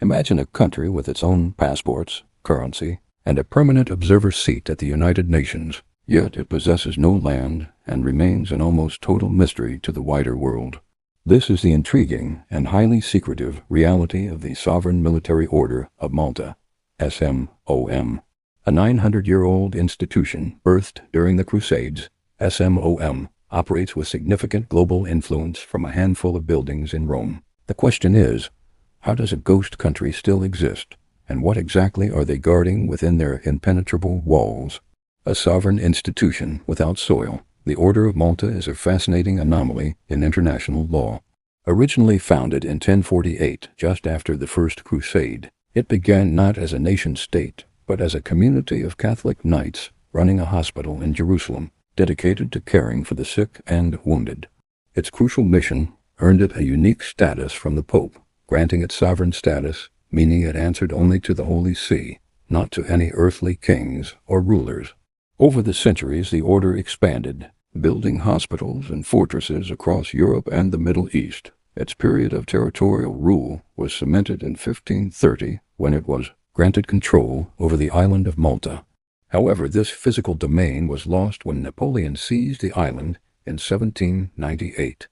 Imagine a country with its own passports, currency, and a permanent observer seat at the United Nations, yet it possesses no land and remains an almost total mystery to the wider world. This is the intriguing and highly secretive reality of the Sovereign Military Order of Malta, SMOM. A 900-year-old institution birthed during the Crusades, SMOM operates with significant global influence from a handful of buildings in Rome. The question is, how does a ghost country still exist, and what exactly are they guarding within their impenetrable walls? A sovereign institution without soil, the Order of Malta is a fascinating anomaly in international law. Originally founded in 1048, just after the First Crusade, it began not as a nation-state, but as a community of Catholic knights running a hospital in Jerusalem, dedicated to caring for the sick and wounded. Its crucial mission earned it a unique status from the Pope, granting it sovereign status, meaning it answered only to the Holy See, not to any earthly kings or rulers. Over the centuries, the order expanded, building hospitals and fortresses across Europe and the Middle East. Its period of territorial rule was cemented in 1530 when it was granted control over the island of Malta. However, this physical domain was lost when Napoleon seized the island in 1798.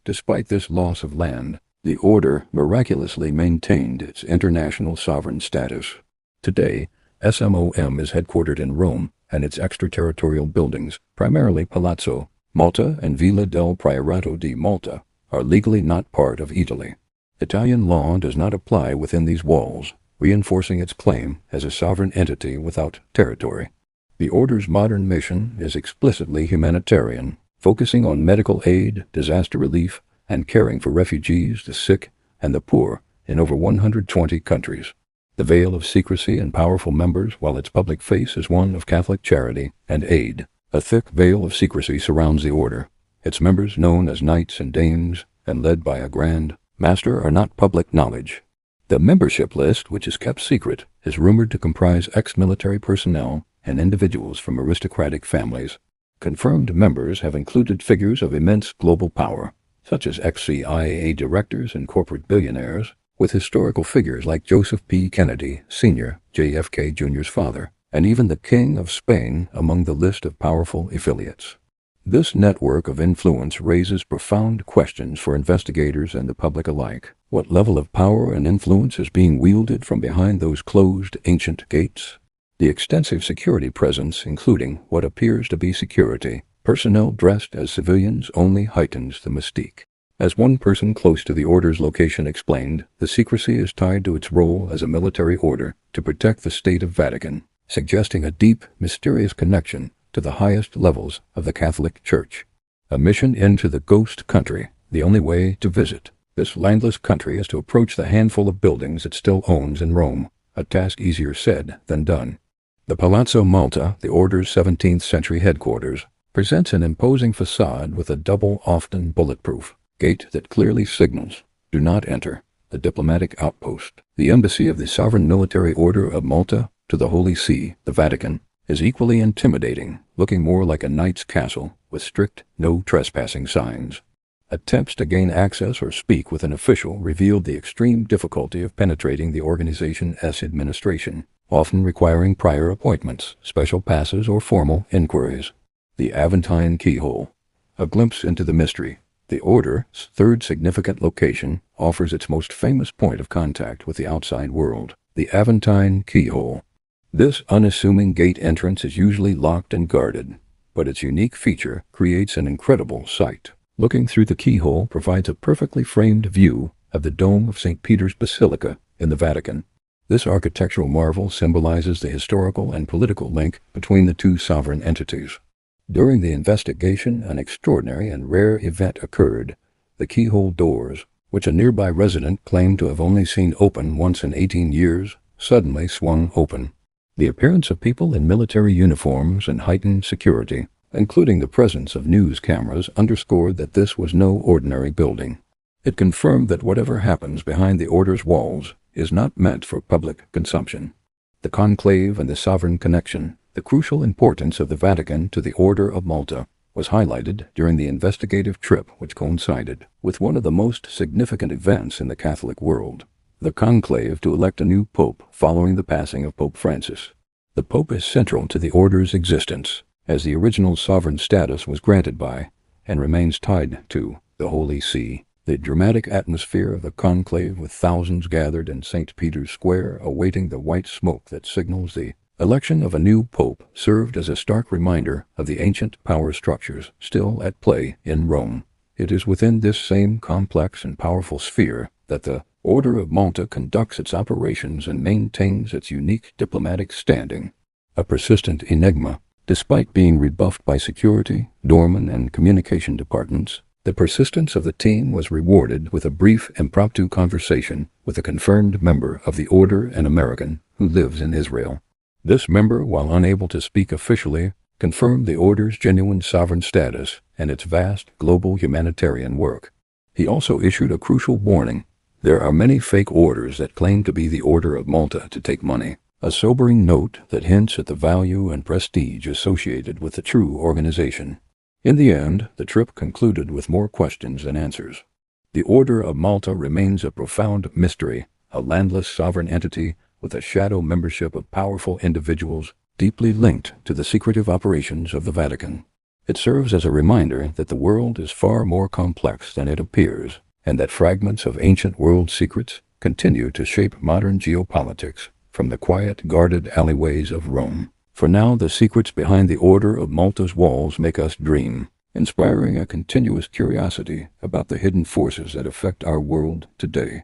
Despite this loss of land, the order miraculously maintained its international sovereign status. Today, SMOM is headquartered in Rome, and its extraterritorial buildings, primarily Palazzo Malta and Villa del Priorato di Malta, are legally not part of Italy. Italian law does not apply within these walls, reinforcing its claim as a sovereign entity without territory. The Order's modern mission is explicitly humanitarian, focusing on medical aid, disaster relief, and caring for refugees, the sick, and the poor in over 120 countries. The veil of secrecy and powerful members, while its public face is one of Catholic charity and aid. A thick veil of secrecy surrounds the order. Its members, known as knights and dames, and led by a grand master, are not public knowledge. The membership list, which is kept secret, is rumored to comprise ex-military personnel and individuals from aristocratic families. Confirmed members have included figures of immense global power, such as ex-CIA directors and corporate billionaires, with historical figures like Joseph P. Kennedy, Sr., JFK Jr.'s father, and even the King of Spain among the list of powerful affiliates. This network of influence raises profound questions for investigators and the public alike. What level of power and influence is being wielded from behind those closed, ancient gates? The extensive security presence, including what appears to be security personnel dressed as civilians, only heightens the mystique. As one person close to the order's location explained, the secrecy is tied to its role as a military order to protect the state of Vatican, suggesting a deep, mysterious connection to the highest levels of the Catholic Church. A mission into the ghost country. The only way to visit this landless country is to approach the handful of buildings it still owns in Rome, a task easier said than done. The Palazzo Malta, the order's 17th century headquarters, presents an imposing facade with a double, often bulletproof gate that clearly signals, "Do not enter." The diplomatic outpost, the embassy of the Sovereign Military Order of Malta to the Holy See, the Vatican, is equally intimidating, looking more like a knight's castle with strict no trespassing signs. Attempts to gain access or speak with an official revealed the extreme difficulty of penetrating the organization's administration, often requiring prior appointments, special passes, or formal inquiries. The Aventine Keyhole. A glimpse into the mystery. The Order's third significant location offers its most famous point of contact with the outside world, the Aventine Keyhole. This unassuming gate entrance is usually locked and guarded, but its unique feature creates an incredible sight. Looking through the keyhole provides a perfectly framed view of the dome of St. Peter's Basilica in the Vatican. This architectural marvel symbolizes the historical and political link between the two sovereign entities. During the investigation, an extraordinary and rare event occurred. The keyhole doors, which a nearby resident claimed to have only seen open once in 18 years, suddenly swung open. The appearance of people in military uniforms and heightened security, including the presence of news cameras, underscored that this was no ordinary building. It confirmed that whatever happens behind the order's walls is not meant for public consumption. The conclave and the sovereign connection, the crucial importance of the Vatican to the Order of Malta, was highlighted during the investigative trip which coincided with one of the most significant events in the Catholic world, the conclave to elect a new pope following the passing of Pope Francis. The pope is central to the order's existence, as the original sovereign status was granted by, and remains tied to, the Holy See. The dramatic atmosphere of the conclave, with thousands gathered in St. Peter's Square awaiting the white smoke that signals the election of a new pope, served as a stark reminder of the ancient power structures still at play in Rome. It is within this same complex and powerful sphere that the Order of Malta conducts its operations and maintains its unique diplomatic standing. A persistent enigma, despite being rebuffed by security, doorman, and communication departments, the persistence of the team was rewarded with a brief impromptu conversation with a confirmed member of the Order, an American who lives in Israel. This member, while unable to speak officially, confirmed the Order's genuine sovereign status and its vast global humanitarian work. He also issued a crucial warning. There are many fake orders that claim to be the Order of Malta to take money, a sobering note that hints at the value and prestige associated with the true organization. In the end, the trip concluded with more questions than answers. The Order of Malta remains a profound mystery, a landless sovereign entity with a shadow membership of powerful individuals deeply linked to the secretive operations of the Vatican. It serves as a reminder that the world is far more complex than it appears, and that fragments of ancient world secrets continue to shape modern geopolitics from the quiet, guarded alleyways of Rome. For now, the secrets behind the Order of Malta's walls make us dream, inspiring a continuous curiosity about the hidden forces that affect our world today.